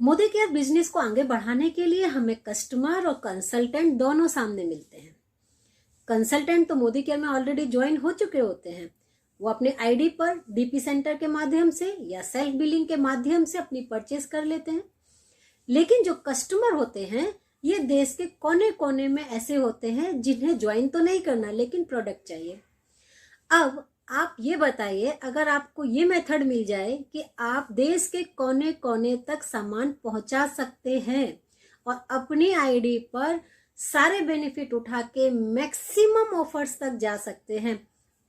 Modi care business को आगे बढ़ाने के लिए हमें कस्टमर और कंसल्टेंट दोनों सामने मिलते हैं। कंसल्टेंट तो मोदी केयर में ऑलरेडी ज्वाइन हो चुके होते हैं। वो अपने आईडी पर डीपी सेंटर के माध्यम से या सेल्फ बिलिंग के माध्यम से अपनी परचेज कर लेते हैं। लेकिन जो कस्टमर होते हैं ये देश के कोने कोने में ऐसे होते हैं जिन्हें ज्वाइन तो नहीं करना लेकिन प्रोडक्ट चाहिए। अब आप ये बताइए, अगर आपको ये मेथड मिल जाए कि आप देश के कोने कोने तक सामान पहुंचा सकते हैं और अपनी आईडी पर सारे बेनिफिट उठा के मैक्सिमम ऑफर्स तक जा सकते हैं,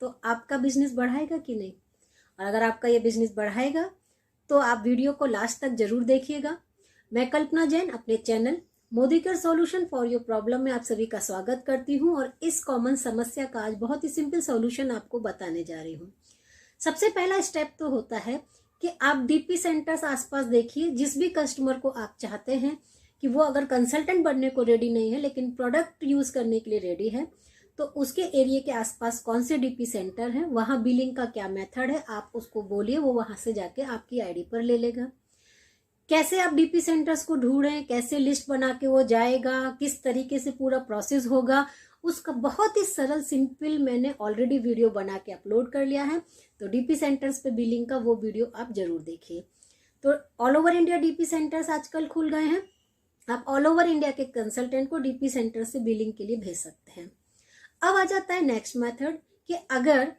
तो आपका बिजनेस बढ़ाएगा कि नहीं? और अगर आपका ये बिजनेस बढ़ाएगा तो आप वीडियो को लास्ट तक जरूर देखिएगा। मैं कल्पना जैन अपने channel Modi care solution for your problem में आप सभी का स्वागत करती हूं और इस कॉमन समस्या का आज बहुत ही सिंपल सॉल्यूशन आपको बताने जा रही हूं। सबसे पहला स्टेप तो होता है कि आप डीपी सेंटर्स आसपास देखिए। जिस भी कस्टमर को आप चाहते हैं कि वो अगर कंसल्टेंट बनने को रेडी नहीं है लेकिन प्रोडक्ट यूज करने के लिए रेडी है, तो उसके एरिया के आसपास कौन से डीपी सेंटर है, वहां बिलिंग का क्या मेथड है, आप उसको बोलिए, वो वहां से जाके आपकी आईडी पर ले लेगा। कैसे आप डीपी सेंटर्स को ढूंढें, कैसे लिस्ट बना के वो जाएगा, किस तरीके से पूरा प्रोसेस होगा, उसका बहुत ही सरल सिंपल मैंने ऑलरेडी वीडियो बना के अपलोड कर लिया है। तो डीपी सेंटर्स पे बिलिंग का वो वीडियो आप जरूर देखिए। तो all over India DP centres आजकल खुल गए हैं। आप ऑल ओवर इंडिया के कंसल्टेंट को डीपी सेंटर से बिलिंग के लिए भेज सकते हैं। अब आ जाता है नेक्स्ट मेथड कि अगर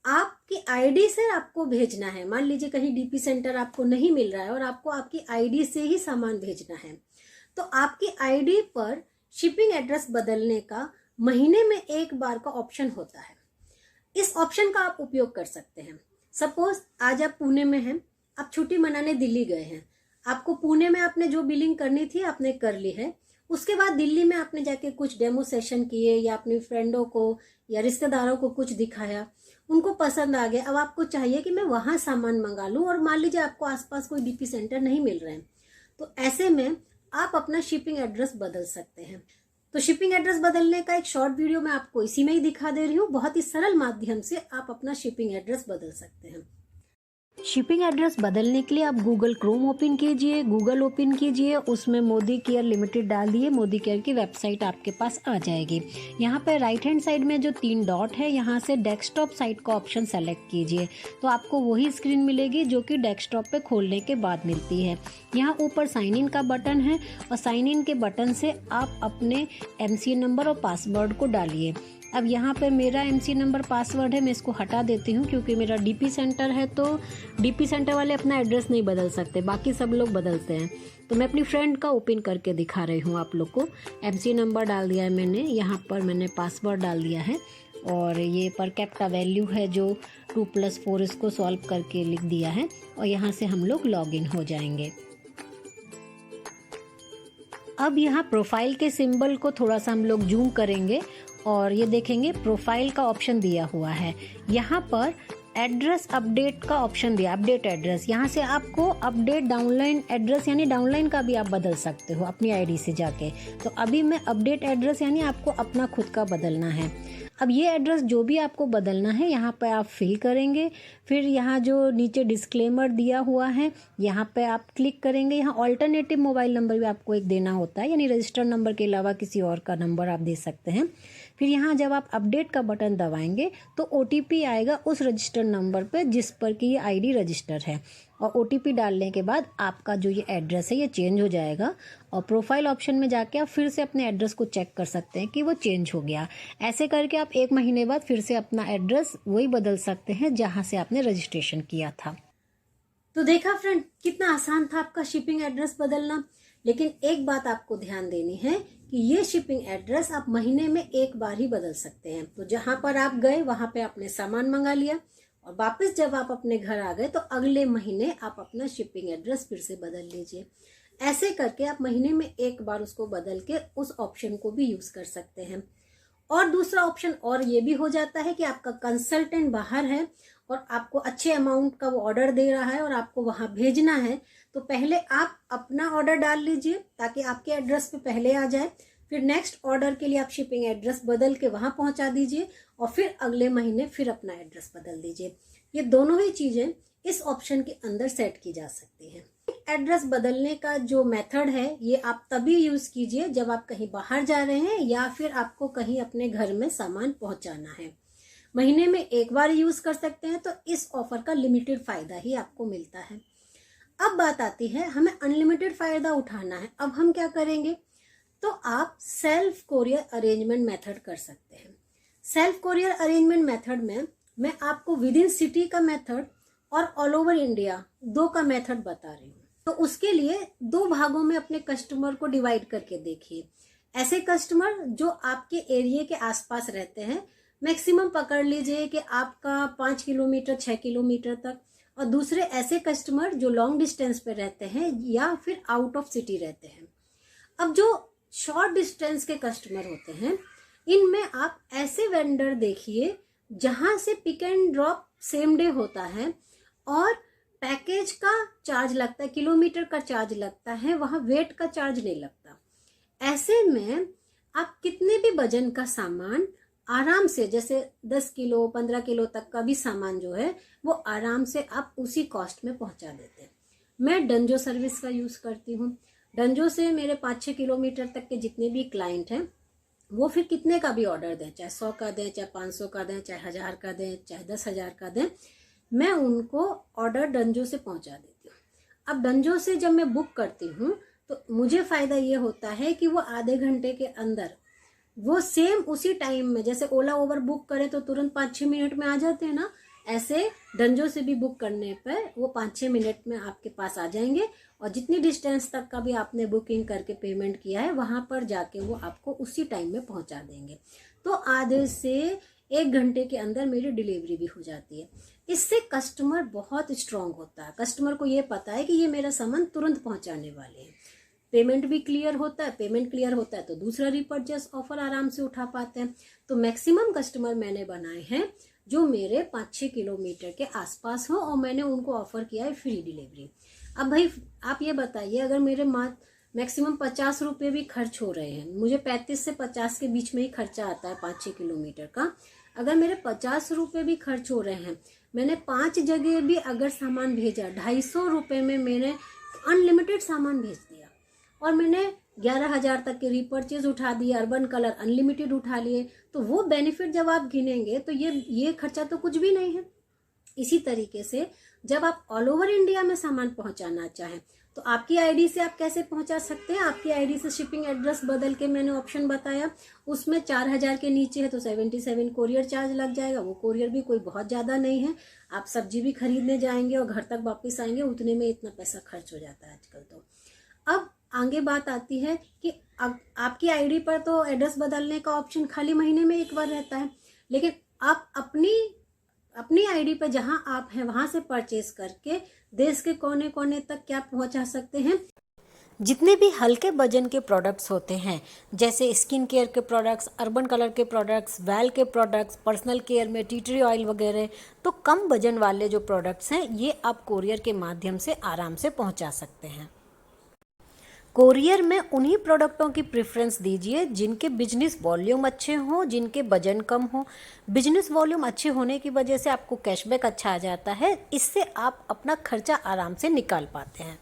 आपकी आईडी से आपको भेजना है, मान लीजिए कहीं डीपी सेंटर आपको नहीं मिल रहा है और आपको आपकी आईडी से ही सामान भेजना है, तो आपकी आईडी पर शिपिंग एड्रेस बदलने का महीने में एक बार का ऑप्शन होता है। इस ऑप्शन का आप उपयोग कर सकते हैं। सपोज आज आप पुणे में हैं, आप छुट्टी मनाने दिल्ली गए हैं, आपको पुणे में आपने जो बिलिंग करनी थी आपने कर ली है, उसके बाद दिल्ली में आपने जाके कुछ डेमो सेशन किए या अपने फ्रेंडों को या रिश्तेदारों को कुछ दिखाया, उनको पसंद आ गया। अब आपको चाहिए कि मैं वहां सामान मंगा लूं और मान लीजिए आपको आसपास कोई डीपी सेंटर नहीं मिल रहे हैं, तो ऐसे में आप अपना शिपिंग एड्रेस बदल सकते हैं। तो शिपिंग एड्रेस बदलने का एक शॉर्ट वीडियो मैं आपको इसी में ही दिखा दे रही हूँ। बहुत ही सरल माध्यम से आप अपना शिपिंग एड्रेस बदल सकते हैं। शिपिंग एड्रेस बदलने के लिए आप गूगल क्रोम ओपन कीजिए, गूगल ओपन कीजिए, उसमें मोदी केयर लिमिटेड डाल दिए, मोदी केयर की वेबसाइट आपके पास आ जाएगी। यहाँ पर राइट हैंड साइड में जो 3 डॉट है, यहाँ से डेस्कटॉप साइट का ऑप्शन सेलेक्ट कीजिए, तो आपको वही स्क्रीन मिलेगी जो कि डेस्कटॉप पे खोलने के बाद मिलती है। यहाँ ऊपर साइन इन का बटन है और साइन इन के बटन से आप अपने MCN नंबर और पासवर्ड को डालिए। अब यहाँ पर मेरा MCN नंबर पासवर्ड है, मैं इसको हटा देती हूँ क्योंकि मेरा डीपी सेंटर है, तो डीपी सेंटर वाले अपना एड्रेस नहीं बदल सकते, बाकी सब लोग बदलते हैं। तो मैं अपनी फ्रेंड का ओपन करके दिखा रही हूँ आप लोग को। MCN नंबर डाल दिया है मैंने, यहाँ पर मैंने पासवर्ड डाल दिया है और ये पर कैप्टा वैल्यू है जो 2+4 इसको सॉल्व करके लिख दिया है और यहाँ से हम लोग लॉगिन हो जाएंगे। अब यहाँ प्रोफाइल के सिंबल को थोड़ा सा हम लोग जूम करेंगे और ये देखेंगे प्रोफाइल का ऑप्शन दिया हुआ है। यहाँ पर एड्रेस अपडेट का ऑप्शन दिया, अपडेट एड्रेस। यहाँ से आपको अपडेट डाउनलाइन एड्रेस यानी डाउनलाइन का भी आप बदल सकते हो अपनी आईडी से जाके। तो अभी मैं अपडेट एड्रेस यानी आपको अपना खुद का बदलना है। अब ये एड्रेस जो भी आपको बदलना है यहाँ पे आप फिल करेंगे। फिर यहाँ जो नीचे डिस्क्लेमर दिया हुआ है यहाँ पे आप क्लिक करेंगे। यहाँ ऑल्टरनेटिव मोबाइल नंबर भी आपको एक देना होता है, यानी रजिस्टर्ड नंबर के अलावा किसी और का नंबर आप दे सकते हैं। फिर यहाँ जब आप अपडेट का बटन दबाएंगे तो OTP आएगा उस रजिस्टर्ड नंबर पे जिस पर कि ये आईडी रजिस्टर है, और OTP डालने के बाद आपका जो ये एड्रेस है ये चेंज हो जाएगा। और प्रोफाइल ऑप्शन में जाके आप फिर से अपने एड्रेस को चेक कर सकते हैं कि वो चेंज हो गया। ऐसे करके आप 1 महीने बाद फिर से अपना एड्रेस वही बदल सकते हैं जहाँ से आपने रजिस्ट्रेशन किया था। तो देखा फ्रेंड, कितना आसान था आपका शिपिंग एड्रेस बदलना। लेकिन एक बात आपको ध्यान देनी है कि ये शिपिंग एड्रेस आप महीने में एक बार ही बदल सकते हैं। तो जहां पर आप गए वहां पे आपने सामान मंगा लिया और वापस जब आप अपने घर आ गए तो अगले महीने आप अपना शिपिंग एड्रेस फिर से बदल लीजिए। ऐसे करके आप महीने में एक बार उसको बदल के उस ऑप्शन को भी यूज कर सकते हैं। और दूसरा ऑप्शन और ये भी हो जाता है कि आपका कंसल्टेंट बाहर है और आपको अच्छे अमाउंट का वो ऑर्डर दे रहा है और आपको वहां भेजना है, तो पहले आप अपना ऑर्डर डाल लीजिए ताकि आपके एड्रेस पे पहले आ जाए। फिर नेक्स्ट ऑर्डर के लिए आप शिपिंग एड्रेस बदल के वहां पहुंचा दीजिए और फिर अगले महीने फिर अपना एड्रेस बदल दीजिए। ये दोनों ही चीजें इस ऑप्शन के अंदर सेट की जा सकती हैं। एड्रेस बदलने का जो मेथड है ये आप तभी यूज कीजिए जब आप कहीं बाहर जा रहे हैं या फिर आपको कहीं अपने घर में सामान पहुंचाना है। महीने में एक बार यूज कर सकते हैं, तो इस ऑफर का लिमिटेड फायदा ही आपको मिलता है। अब बात आती है हमें अनलिमिटेड फायदा उठाना है, अब हम क्या करेंगे? तो आप सेल्फ कोरियर अरेंजमेंट मेथड कर सकते हैं। सेल्फ कोरियर अरेंजमेंट मेथड में मैं आपको विद इन सिटी का मेथड और ऑल ओवर इंडिया दो का मेथड बता रही हूँ। तो उसके लिए दो भागों में अपने कस्टमर को डिवाइड करके देखिए। ऐसे कस्टमर जो आपके एरिया के आसपास रहते हैं, मैक्सिमम पकड़ लीजिए कि आपका 5 किलोमीटर 6 किलोमीटर तक, और दूसरे ऐसे कस्टमर जो लॉन्ग डिस्टेंस पे रहते हैं या फिर आउट ऑफ सिटी रहते हैं। अब जो शॉर्ट डिस्टेंस के कस्टमर होते हैं, इनमें आप ऐसे वेंडर देखिए जहां से pick and drop same day होता है और पैकेज का चार्ज लगता है, किलोमीटर का चार्ज लगता है, वहां वेट का चार्ज नहीं लगता। ऐसे में आप कितने भी वजन का सामान आराम से, जैसे 10 किलो 15 किलो तक का भी सामान जो है वो आराम से आप उसी कॉस्ट में पहुंचा देते हैं। मैं डंजो सर्विस का यूज करती हूँ। डंजो से मेरे 5-6 किलोमीटर तक के जितने भी क्लाइंट हैं, वो फिर कितने का भी ऑर्डर दें, चाहे 100 का दें, चाहे 500 का दें, चाहे 1000 का दें, चाहे 10,000 का दें, मैं उनको ऑर्डर डंजो से पहुंचा देती हूँ। अब डंजो से जब मैं बुक करती हूँ तो मुझे फायदा ये होता है कि वो आधे घंटे के अंदर, वो सेम उसी टाइम में, जैसे ओला ओवर बुक करें तो तुरंत 5-6 मिनट में आ जाते हैं ना, ऐसे डंजो से भी बुक करने पर वो 5-6 मिनट में आपके पास आ जाएंगे। और जितनी डिस्टेंस तक का भी आपने बुकिंग करके पेमेंट किया है, वहां पर जाके वो आपको उसी टाइम में पहुंचा देंगे। तो आधे से 1 घंटे के अंदर मेरी डिलीवरी भी हो जाती है। इससे कस्टमर बहुत स्ट्रांग होता है। कस्टमर को ये पता है कि ये मेरा सामान तुरंत पहुंचाने वाले हैं। पेमेंट भी क्लियर होता है। पेमेंट क्लियर होता है तो दूसरा रिपर्चेस ऑफर आराम से उठा पाते हैं। तो मैक्सिमम कस्टमर मैंने बनाए हैं जो मेरे 5-6 किलोमीटर के आसपास हो और मैंने उनको ऑफर किया है फ्री डिलीवरी। अब भाई आप ये बताइए, अगर मेरे मैक्सिमम 50 रुपये भी खर्च हो रहे हैं, मुझे 35 से 50 के बीच में ही खर्चा आता है 5-6 किलोमीटर का, अगर मेरे 50 रुपये भी खर्च हो रहे हैं, मैंने 5 जगह भी अगर सामान भेजा, 250 रुपये में मैंने अनलिमिटेड सामान भेज दिया और मैंने 11,000 तक के रिपर्चेज उठा दिए, अर्बन कलर अनलिमिटेड उठा लिए, तो वो बेनिफिट जब आप गिनेंगे तो ये खर्चा तो कुछ भी नहीं है। इसी तरीके से जब आप ऑल ओवर इंडिया में सामान पहुंचाना चाहें तो आपकी आईडी से आप कैसे पहुंचा सकते हैं? आपकी आईडी से शिपिंग एड्रेस बदल के मैंने ऑप्शन बताया, उसमें 4,000 के नीचे है तो 77 कोरियर चार्ज लग जाएगा। वो कोरियर भी कोई बहुत ज्यादा नहीं है। आप सब्जी भी खरीदने जाएंगे और घर तक वापस आएंगे, उतने में इतना पैसा खर्च हो जाता है आजकल। तो अब आगे बात आती है कि आपकी आईडी पर तो एड्रेस बदलने का ऑप्शन खाली महीने में एक बार रहता है, लेकिन आप अपनी आईडी पर जहां आप हैं वहां से परचेज करके देश के कोने कोने तक क्या पहुंचा सकते हैं। जितने भी हल्के वजन के प्रोडक्ट्स होते हैं, जैसे स्किन केयर के प्रोडक्ट्स, अर्बन कलर के प्रोडक्ट्स, वैल के प्रोडक्ट्स, पर्सनल केयर में टी ट्री ऑयल वगैरह, तो कम वजन वाले जो प्रोडक्ट्स हैं ये आप कोरियर के माध्यम से आराम से पहुंचा सकते हैं। कोरियर में उन्हीं प्रोडक्टों की प्रेफरेंस दीजिए जिनके बिजनेस वॉल्यूम अच्छे हों, जिनके वजन कम हो। बिजनेस वॉल्यूम अच्छे होने की वजह से आपको कैशबैक अच्छा आ जाता है, इससे आप अपना खर्चा आराम से निकाल पाते हैं।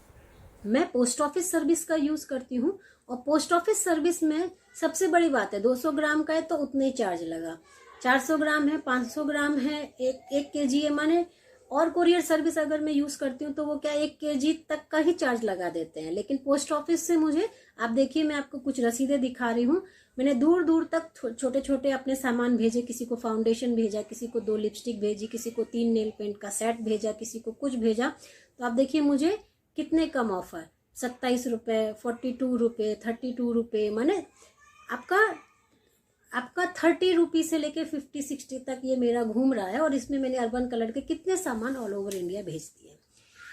मैं पोस्ट ऑफिस सर्विस का यूज करती हूँ और पोस्ट ऑफिस सर्विस में सबसे बड़ी बात है 200 ग्राम का है तो उतना ही चार्ज लगा, 400 ग्राम है, 500 ग्राम है, 1 kg है, माने। और कोरियर सर्विस अगर मैं यूज करती हूँ तो वो क्या 1 kg तक का ही चार्ज लगा देते हैं। लेकिन पोस्ट ऑफिस से मुझे, आप देखिए मैं आपको कुछ रसीदें दिखा रही हूँ, मैंने दूर दूर तक छोटे छोटे अपने सामान भेजे, किसी को फाउंडेशन भेजा, किसी को 2 लिपस्टिक भेजी, किसी को 3 नेल पेंट का सेट भेजा, किसी को कुछ भेजा। तो आप देखिए मुझे कितने कम ऑफर, 27 रुपये, 42 रुपये, 32 रुपये, माने आपका 30 रुपये से लेके 50-60 तक ये मेरा घूम रहा है। और इसमें मैंने अर्बन कलर के कितने सामान ऑल ओवर इंडिया भेज दिए।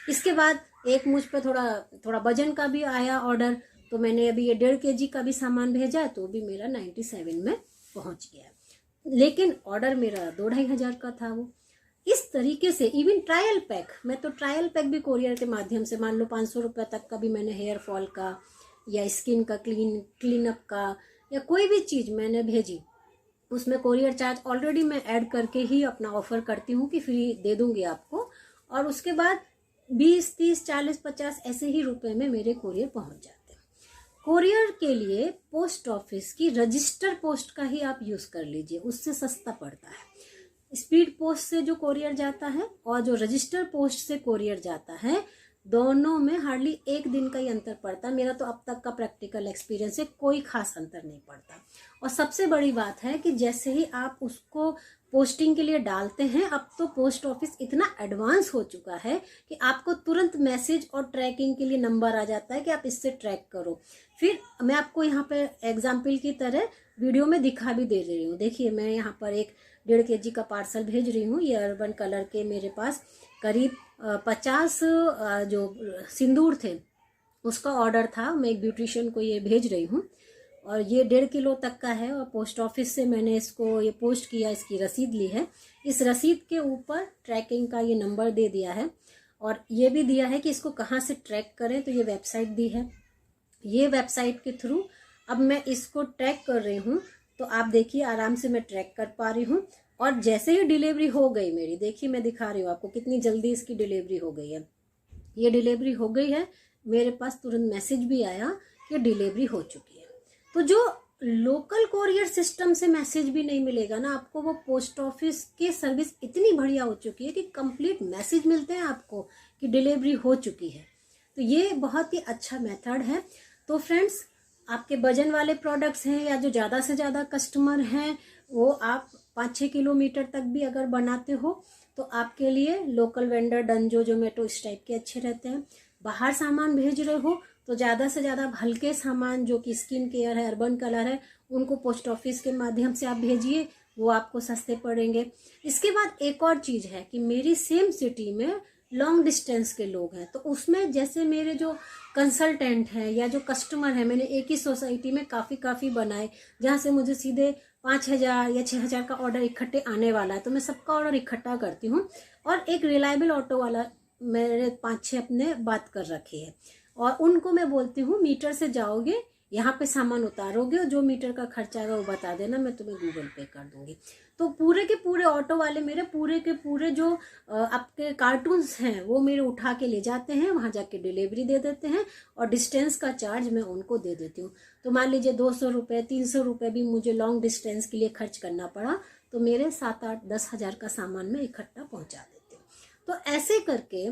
इसके बाद एक मुझ पे थोड़ा वजन का भी आया ऑर्डर, तो मैंने अभी ये 1.5 kg का भी सामान भेजा, तो भी मेरा 97 में पहुंच गया। लेकिन ऑर्डर मेरा 2-2,500 का था। वो इस तरीके से इवन ट्रायल पैक, मैं तो ट्रायल पैक भी कोरियर के माध्यम से, मान लो 500 रुपये तक का भी मैंने हेयर फॉल का या स्किन का क्लीन अप का या कोई भी चीज मैंने भेजी, उसमें कोरियर चार्ज ऑलरेडी मैं ऐड करके ही अपना ऑफर करती हूँ कि फ्री दे दूंगी आपको। और उसके बाद 20, 30, 40, 50 ऐसे ही रुपए में मेरे कोरियर पहुंच जाते हैं। कोरियर के लिए पोस्ट ऑफिस की रजिस्टर पोस्ट का ही आप यूज कर लीजिए, उससे सस्ता पड़ता है। स्पीड पोस्ट से जो कोरियर जाता है और जो रजिस्टर पोस्ट से कोरियर जाता है, दोनों में हार्डली 1 दिन का ही अंतर पड़ता है। मेरा तो अब तक का प्रैक्टिकल एक्सपीरियंस है, कोई खास अंतर नहीं पड़ता। और सबसे बड़ी बात है कि जैसे ही आप उसको पोस्टिंग के लिए डालते हैं, अब तो पोस्ट ऑफिस इतना एडवांस हो चुका है कि आपको तुरंत मैसेज और ट्रैकिंग के लिए नंबर आ जाता है कि आप इससे ट्रैक करो। फिर मैं आपको यहाँ पे एग्जाम्पल की तरह वीडियो में दिखा भी दे रही हूँ। देखिए, मैं यहाँ पर एक 1.5 kg का पार्सल भेज रही हूँ। ये अर्बन कलर के मेरे पास करीब 50 जो सिंदूर थे उसका ऑर्डर था। मैं एक ब्यूटिशियन को ये भेज रही हूँ और ये 1.5 किलो तक का है। और पोस्ट ऑफिस से मैंने इसको ये पोस्ट किया, इसकी रसीद ली है। इस रसीद के ऊपर ट्रैकिंग का ये नंबर दे दिया है और ये भी दिया है कि इसको कहाँ से ट्रैक करें, तो ये वेबसाइट दी है। ये वेबसाइट के थ्रू अब मैं इसको ट्रैक कर रही हूँ, तो आप देखिए आराम से मैं ट्रैक कर पा रही हूँ। और जैसे ही डिलीवरी हो गई मेरी, देखिए मैं दिखा रही हूँ आपको कितनी जल्दी इसकी डिलीवरी हो गई है। ये डिलीवरी हो गई है, मेरे पास तुरंत मैसेज भी आया कि डिलीवरी हो चुकी है। तो जो लोकल कोरियर सिस्टम से मैसेज भी नहीं मिलेगा ना आपको, वो पोस्ट ऑफिस की सर्विस इतनी बढ़िया हो चुकी है कि कंप्लीट मैसेज मिलते हैं आपको कि डिलीवरी हो चुकी है। तो ये बहुत ही अच्छा मेथड है। तो फ्रेंड्स, आपके वजन वाले प्रोडक्ट्स हैं या जो ज़्यादा से ज़्यादा कस्टमर हैं, वो आप 5-6 किलोमीटर तक भी अगर बनाते हो तो आपके लिए लोकल वेंडर, डंजो, जोमेटो इस टाइप के अच्छे रहते हैं। बाहर सामान भेज रहे हो तो ज़्यादा से ज़्यादा हल्के सामान जो कि स्किन केयर है, अर्बन कलर है, उनको पोस्ट ऑफिस के माध्यम से आप भेजिए, वो आपको सस्ते पड़ेंगे। इसके बाद एक और चीज़ है कि मेरी सेम सिटी में लॉन्ग डिस्टेंस के लोग हैं, तो उसमें जैसे मेरे जो कंसल्टेंट हैं या जो कस्टमर हैं, मैंने एक ही सोसाइटी में काफ़ी बनाए जहाँ से मुझे सीधे 5,000 या 6,000 का ऑर्डर इकट्ठे आने वाला है। तो मैं सबका ऑर्डर इकट्ठा करती हूँ और एक रिलायबल ऑटो वाला मेरे 5-6 अपने बात कर रखी है और उनको मैं बोलती हूँ मीटर से जाओगे, यहाँ पे सामान उतारोगे और जो मीटर का खर्चा आएगा वो बता देना, मैं तुम्हें गूगल पे कर दूंगी। तो पूरे के पूरे ऑटो वाले मेरे पूरे के पूरे जो आपके कार्टून्स हैं वो मेरे उठा के ले जाते हैं, वहाँ जाके डिलीवरी दे देते हैं और डिस्टेंस का चार्ज मैं उनको दे देती हूँ। तो मान लीजिए 200 रुपये 300 रुपये भी मुझे लॉन्ग डिस्टेंस के लिए खर्च करना पड़ा तो मेरे 7-8-10 हज़ार का सामान मैं इकट्ठा पहुँचा देती हूँ। तो ऐसे करके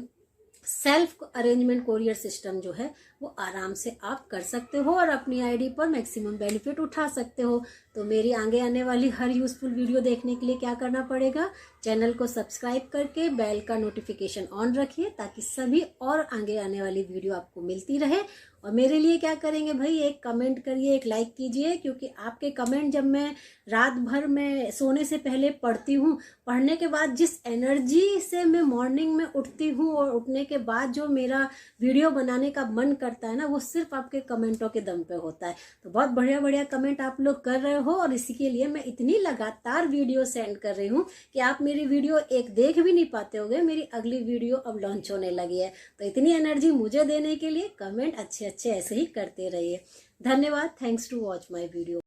सेल्फ अरेंजमेंट कोरियर सिस्टम जो है वो आराम से आप कर सकते हो और अपनी आईडी पर मैक्सिमम बेनिफिट उठा सकते हो। तो मेरी आगे आने वाली हर यूजफुल वीडियो देखने के लिए क्या करना पड़ेगा, चैनल को सब्सक्राइब करके बेल का नोटिफिकेशन ऑन रखिए ताकि सभी और आगे आने वाली वीडियो आपको मिलती रहे। और मेरे लिए क्या करेंगे भाई, एक कमेंट करिए, एक लाइक कीजिए, क्योंकि आपके कमेंट जब मैं रात भर में सोने से पहले पढ़ती हूँ, पढ़ने के बाद जिस एनर्जी से मैं मॉर्निंग में उठती हूँ और उठने के बाद जो मेरा वीडियो बनाने का मन करता है ना, वो सिर्फ आपके कमेंटों के दम पे होता है। तो बहुत बढ़िया बढ़िया कमेंट आप लोग कर रहे हो और इसी के लिए मैं इतनी लगातार वीडियो सेंड कर रही हूँ कि आप मेरी वीडियो एक देख भी नहीं पाते होगे। मेरी अगली वीडियो अब लॉन्च होने लगी है। तो इतनी एनर्जी मुझे देने के लिए कमेंट अच्छे ऐसे ही करते रहिए। धन्यवाद। Thanks to watch my video.